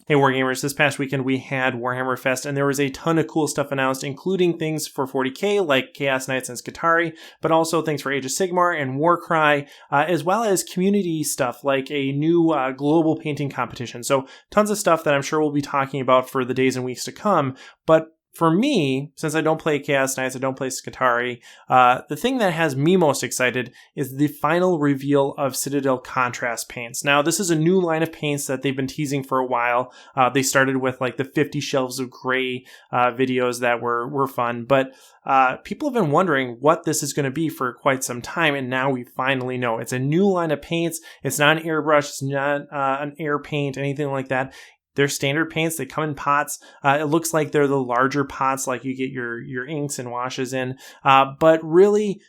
Hey Wargamers, this past weekend we had Warhammer Fest and there was a ton of cool stuff announced, including things for 40k like Chaos Knights and Skitarii, but also things for Age of Sigmar and Warcry, as well as community stuff like a new global painting competition. So tons of stuff that I'm sure we'll be talking about for the days and weeks to come, but for me, since I don't play Chaos Knights, I don't play Skitarii, the thing that has me most excited is the final reveal of Citadel contrast paints. Now, this is a new line of paints that they've been teasing for a while. They started with like the 50 Shelves of Grey videos that were fun, but people have been wondering what this is going to be for quite some time, and now we finally know. It's a new line of paints. It's not an airbrush. It's not an air paint, anything like that. They're standard paints. They come in pots. It looks like they're the larger pots like you get your inks and washes in. But really,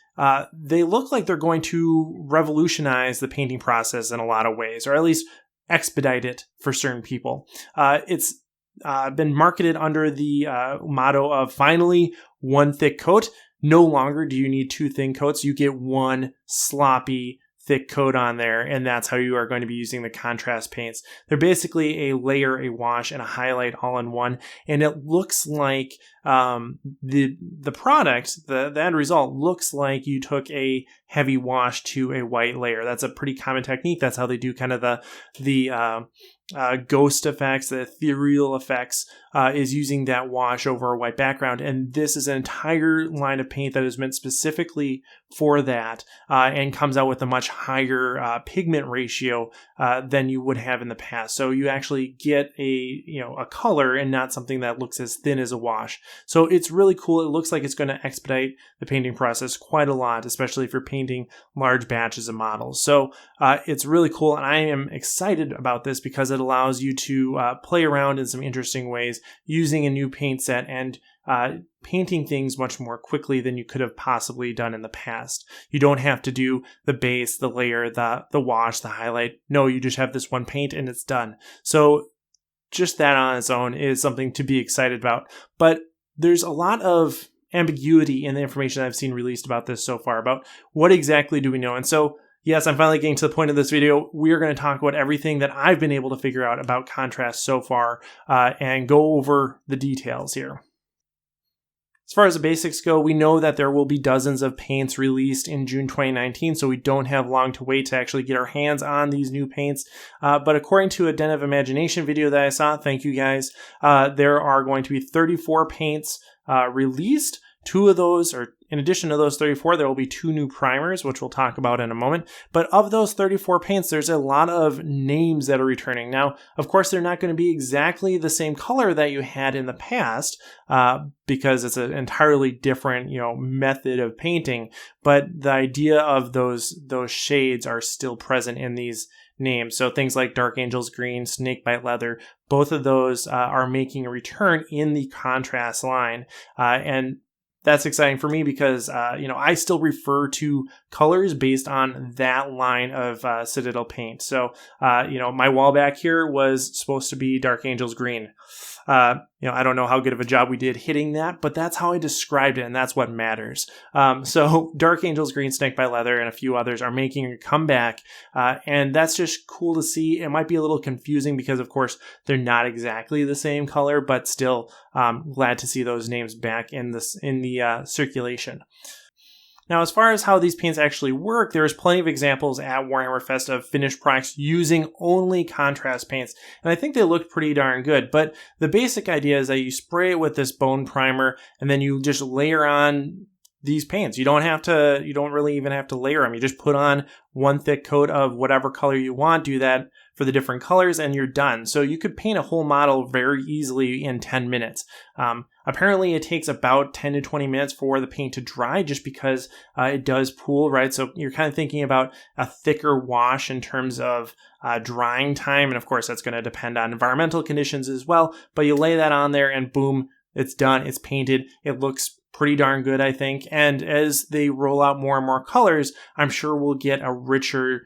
they look like they're going to revolutionize the painting process in a lot of ways, or at least expedite it for certain people. It's been marketed under the motto of finally one thick coat. No longer do you need two thin coats. You get one sloppy thick coat on there, and that's how you are going to be using the contrast paints. They're basically a layer, a wash, and a highlight all in one, and it looks like the product, the end result looks like you took a heavy wash to a white layer. That's a pretty common technique. That's how they do kind of the ghost effects, the ethereal effects, is using that wash over a white background. And this is an entire line of paint that is meant specifically for that, and comes out with a much higher pigment ratio than you would have in the past. So you actually get a color and not something that looks as thin as a wash. So it's really cool. It looks like it's going to expedite the painting process quite a lot, especially if you're painting large batches of models. So it's really cool, and I am excited about this because it allows you to play around in some interesting ways using a new paint set and painting things much more quickly than you could have possibly done in the past. You don't have to do the base, the layer, the wash, the highlight. No, you just have this one paint and it's done. So just that on its own is something to be excited about. But there's a lot of ambiguity in the information I've seen released about this so far, about what exactly do we know. And so yes, I'm finally getting to the point of this video. We're going to talk about everything that I've been able to figure out about contrast so far, and go over the details here. As far as the basics go, we know that there will be dozens of paints released in June 2019, so we don't have long to wait to actually get our hands on these new paints. But according to a Den of Imagination video that I saw, thank you guys, there are going to be 34 paints released. Two of those, or in addition to those 34, there will be two new primers, which we'll talk about in a moment. But of those 34 paints, there's a lot of names that are returning. Now, of course, they're not going to be exactly the same color that you had in the past, because it's an entirely different, method of painting. But the idea of those shades are still present in these names. So things like Dark Angel's Green, Snakebite Leather, both of those are making a return in the contrast line, and that's exciting for me because, I still refer to colors based on that line of Citadel paint. So, my wall back here was supposed to be Dark Angel's Green. I don't know how good of a job we did hitting that, but that's how I described it, and that's what matters. So Dark Angel's Green, Snakebite Leather, and a few others are making a comeback, and that's just cool to see. It might be a little confusing because, of course, they're not exactly the same color, but still glad to see those names back in the circulation. Now, as far as how these paints actually work, there's plenty of examples at Warhammer Fest of finished products using only contrast paints, and I think they look pretty darn good. But the basic idea is that you spray it with this bone primer, and then you just layer on these paints. You don't really even have to layer them. You just put on one thick coat of whatever color you want, do that for the different colors, and you're done. So you could paint a whole model very easily in 10 minutes. Apparently it takes about 10 to 20 minutes for the paint to dry just because it does pool, right? So you're kind of thinking about a thicker wash in terms of drying time. And of course, that's going to depend on environmental conditions as well. But you lay that on there and boom, it's done. It's painted. It looks pretty darn good, I think. And as they roll out more and more colors, I'm sure we'll get a richer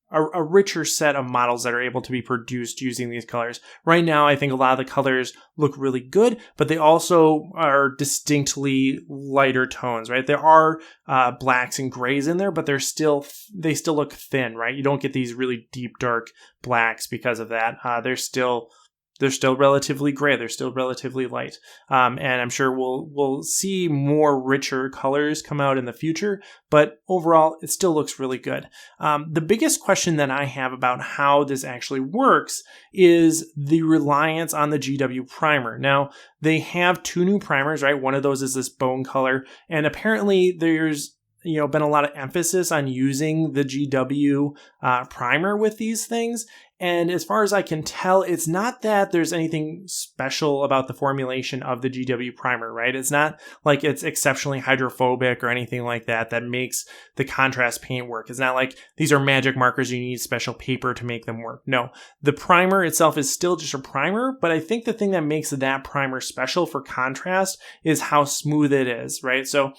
a richer set of models that are able to be produced using these colors. Right now, I think a lot of the colors look really good, but they also are distinctly lighter tones, right? There are blacks and grays in there, but they still look thin, right? You don't get these really deep, dark blacks because of that. They're still relatively gray. They're still relatively light. And I'm sure we'll see more richer colors come out in the future, but overall, it still looks really good. The biggest question that I have about how this actually works is the reliance on the GW primer. Now, they have 2 new primers, right? One of those is this bone color, and apparently there's been a lot of emphasis on using the GW primer with these things. And as far as I can tell, it's not that there's anything special about the formulation of the GW primer, right? It's not like it's exceptionally hydrophobic or anything like that that makes the contrast paint work. It's not like these are magic markers, you need special paper to make them work. No, the primer itself is still just a primer, but I think the thing that makes that primer special for contrast is how smooth it is, right? So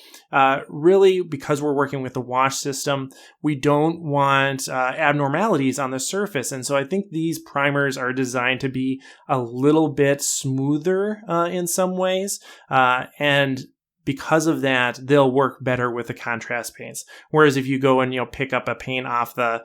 really, because we're working with the wash system, we don't want abnormalities on the surface. And so I think these primers are designed to be a little bit smoother in some ways. And because of that, they'll work better with the contrast paints. Whereas if you go and pick up a paint off the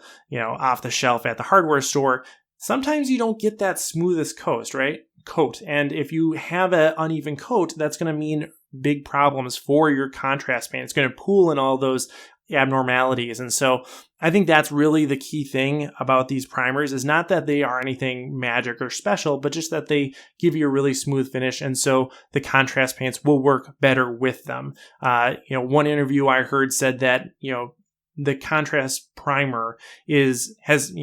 shelf at the hardware store, sometimes you don't get that smoothest coat. And if you have an uneven coat, that's going to mean big problems for your contrast paint. It's going to pool in all those abnormalities. And so I think that's really the key thing about these primers, is not that they are anything magic or special, but just that they give you a really smooth finish. And so the contrast paints will work better with them. One interview I heard said that, the contrast primer has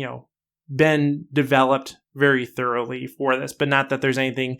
been developed very thoroughly for this, but not that there's anything,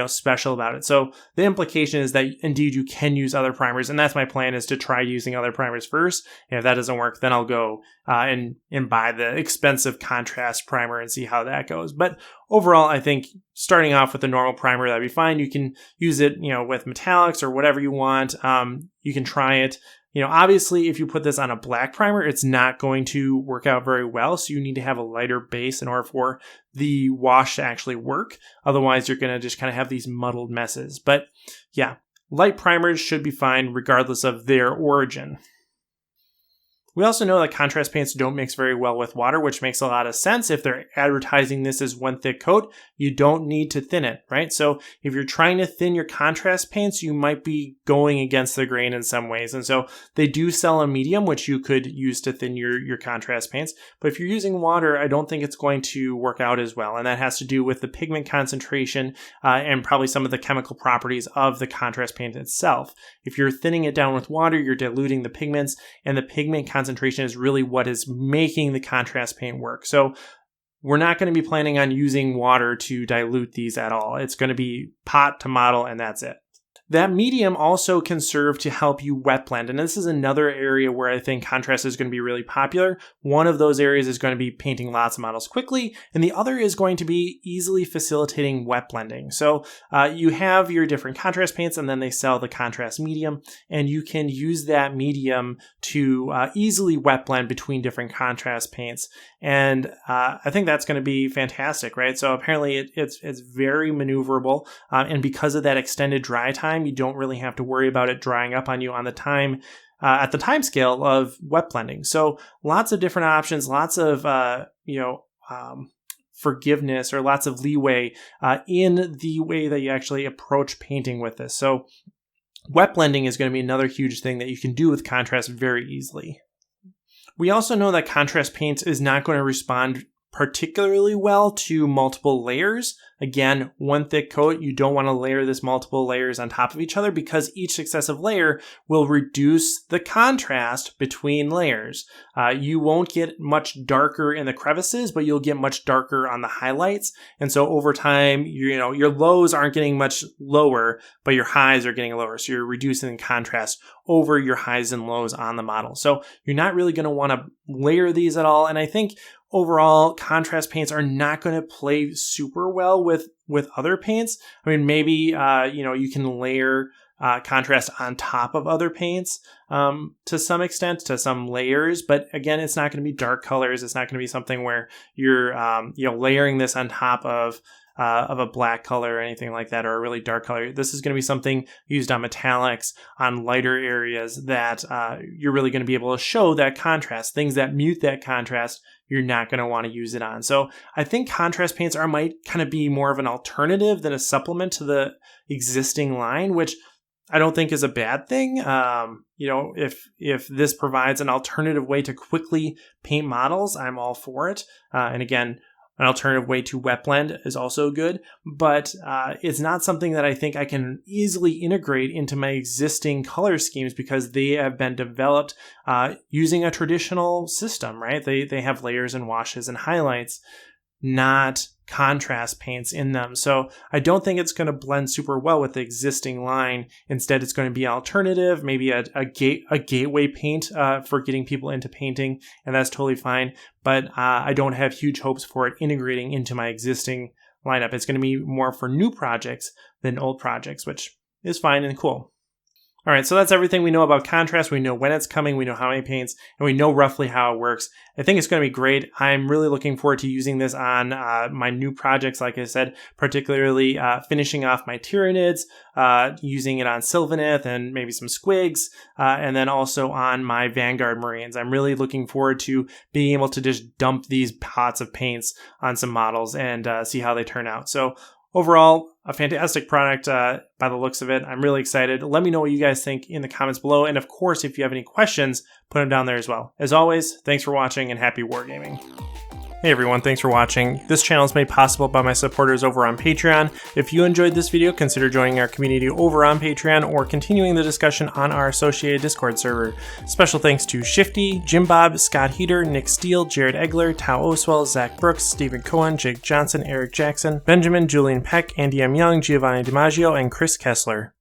special about it. So the implication is that indeed you can use other primers, and that's my plan, is to try using other primers first. And if that doesn't work, then I'll go and buy the expensive contrast primer and see how that goes. But overall, I think starting off with the normal primer, that'd be fine. You can use it, with metallics or whatever you want. You can try it. Obviously, if you put this on a black primer, it's not going to work out very well. So you need to have a lighter base in order for the wash to actually work. Otherwise, you're going to just kind of have these muddled messes. But yeah, light primers should be fine regardless of their origin. We also know that contrast paints don't mix very well with water, which makes a lot of sense. If they're advertising this as one thick coat, you don't need to thin it, right? So if you're trying to thin your contrast paints, you might be going against the grain in some ways. And so they do sell a medium, which you could use to thin your contrast paints. But if you're using water, I don't think it's going to work out as well. And that has to do with the pigment concentration and probably some of the chemical properties of the contrast paint itself. If you're thinning it down with water, you're diluting the pigments, and the pigment concentration is really what is making the contrast paint work. So we're not going to be planning on using water to dilute these at all. It's going to be pot to model, and that's it. That medium also can serve to help you wet blend. And this is another area where I think contrast is going to be really popular. One of those areas is going to be painting lots of models quickly, and the other is going to be easily facilitating wet blending. So you have your different contrast paints, and then they sell the contrast medium, and you can use that medium to easily wet blend between different contrast paints. And I think that's going to be fantastic, right? So apparently it's very maneuverable, and because of that extended dry time, you don't really have to worry about it drying up on you on the time at the time scale of wet blending. So lots of different options, lots of forgiveness or lots of leeway in the way that you actually approach painting with this. So wet blending is going to be another huge thing that you can do with contrast very easily. We also know that contrast paint is not going to respond particularly well to multiple layers. Again, one thick coat, you don't want to layer this multiple layers on top of each other because each successive layer will reduce the contrast between layers. You won't get much darker in the crevices, but you'll get much darker on the highlights. And so over time, your lows aren't getting much lower, but your highs are getting lower. So you're reducing the contrast over your highs and lows on the model. So you're not really going to want to layer these at all. And I think overall, contrast paints are not going to play super well with other paints. I mean, maybe, you can layer contrast on top of other paints to some extent, to some layers. But again, it's not going to be dark colors. It's not going to be something where you're layering this on top of a black color or anything like that, or a really dark color. This is going to be something used on metallics, on lighter areas that you're really going to be able to show that contrast. Things that mute that contrast, you're not going to want to use it on. So I think contrast paints might kind of be more of an alternative than a supplement to the existing line, which I don't think is a bad thing. If this provides an alternative way to quickly paint models, I'm all for it. And again, an alternative way to wet blend is also good, but it's not something that I think I can easily integrate into my existing color schemes because they have been developed using a traditional system, right? They have layers and washes and highlights, not contrast paints in them. So I don't think it's going to blend super well with the existing line. Instead, it's going to be alternative, maybe a gateway paint for getting people into painting, and that's totally fine. But I don't have huge hopes for it integrating into my existing lineup. It's going to be more for new projects than old projects, which is fine and cool. All right, so that's everything we know about contrast. We know when it's coming, we know how many paints, and we know roughly how it works. I think it's going to be great. I'm really looking forward to using this on my new projects, like I said, particularly finishing off my Tyranids, using it on Sylvaneth and maybe some Squigs, and then also on my Vanguard Marines. I'm really looking forward to being able to just dump these pots of paints on some models and see how they turn out. So overall, a fantastic product by the looks of it. I'm really excited. Let me know what you guys think in the comments below. And of course, if you have any questions, put them down there as well. As always, thanks for watching and happy wargaming. Hey everyone, thanks for watching. This channel is made possible by my supporters over on Patreon. If you enjoyed this video, consider joining our community over on Patreon or continuing the discussion on our associated Discord server. Special thanks to Shifty, Jim Bob, Scott Heater, Nick Steele, Jared Egler, Tao Oswell, Zach Brooks, Stephen Cohen, Jake Johnson, Eric Jackson, Benjamin, Julian Peck, Andy M. Young, Giovanni DiMaggio, and Chris Kessler.